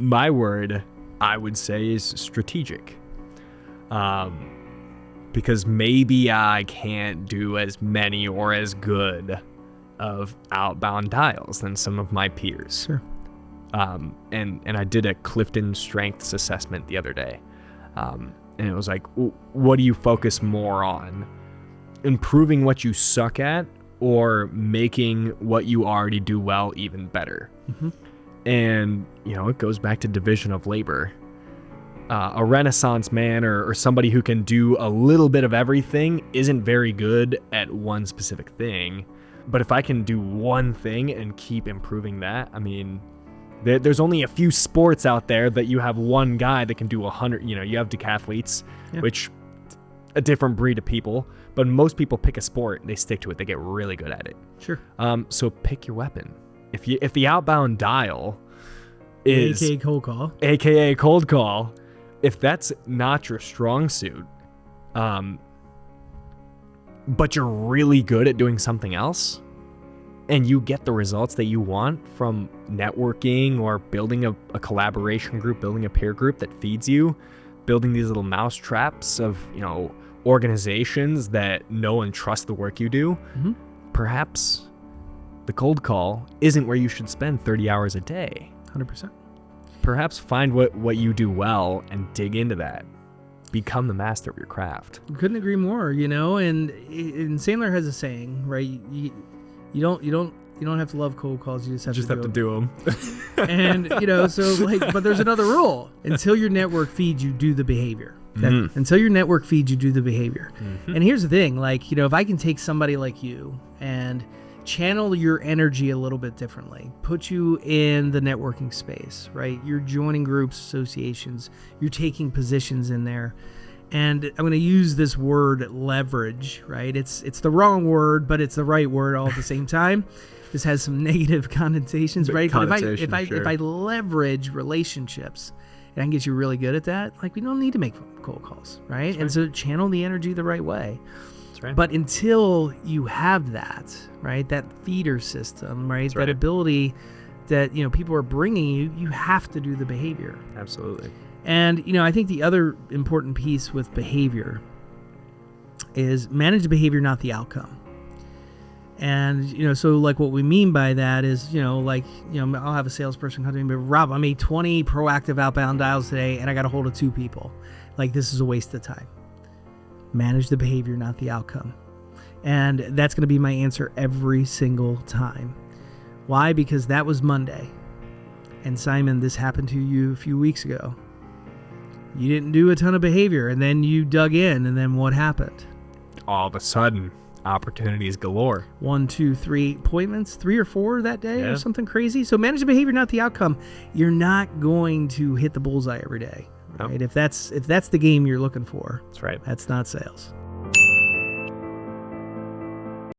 My word, I would say, is strategic. Because maybe I can't do as many or as good of outbound dials than some of my peers. Sure. And I did a CliftonStrengths assessment the other day. And it was like, what do you focus more on? Improving what you suck at or making what you already do well even better? Mm-hmm. And, it goes back to division of labor. A Renaissance man or somebody who can do a little bit of everything isn't very good at one specific thing. But if I can do one thing and keep improving that, I mean, there's only a few sports out there that you have one guy that can do 100. You have decathletes, which a different breed of people. But most people pick a sport, they stick to it, they get really good at it. Sure. So pick your weapon. If the outbound dial is AKA cold call, if that's not your strong suit, but you're really good at doing something else, and you get the results that you want from networking or building a collaboration group, building a peer group that feeds you, building these little mouse traps of, organizations that know and trust the work you do, perhaps the cold call isn't where you should spend 30 hours a day. 100%. Perhaps find what you do well and dig into that. Become the master of your craft. Couldn't agree more, and Sandler has a saying, right? You don't have to love cold calls, you just have to do them. And, but there's another rule. Until your network feeds you, do the behavior. Okay? Until your network feeds you, do the behavior. And here's the thing, if I can take somebody like you and channel your energy a little bit differently, put you in the networking space, right? You're joining groups, associations, you're taking positions in there. And I'm going to use this word leverage, right? It's the wrong word, but it's the right word all at the same time. This has some negative connotations, right? If I leverage relationships and I can get you really good at that, we don't need to make cold calls, right? And so channel the energy the right way. Right. But until you have that, right, that feeder system, right, that ability that, people are bringing you, you have to do the behavior. Absolutely. And, I think the other important piece with behavior is manage the behavior, not the outcome. And, so what we mean by that is, I'll have a salesperson come to me, but Rob, I made 20 proactive outbound dials today and I got a hold of 2 people. This is a waste of time. Manage the behavior, not the outcome. And that's going to be my answer every single time. Why? Because that was Monday. And Simon, this happened to you a few weeks ago. You didn't do a ton of behavior, and then you dug in, and then what happened? All of a sudden, opportunities galore. 1, 2, 3 appointments, 3 or 4 that day or something crazy. So manage the behavior, not the outcome. You're not going to hit the bullseye every day. Right? If that's the game you're looking for, that's right. That's not sales.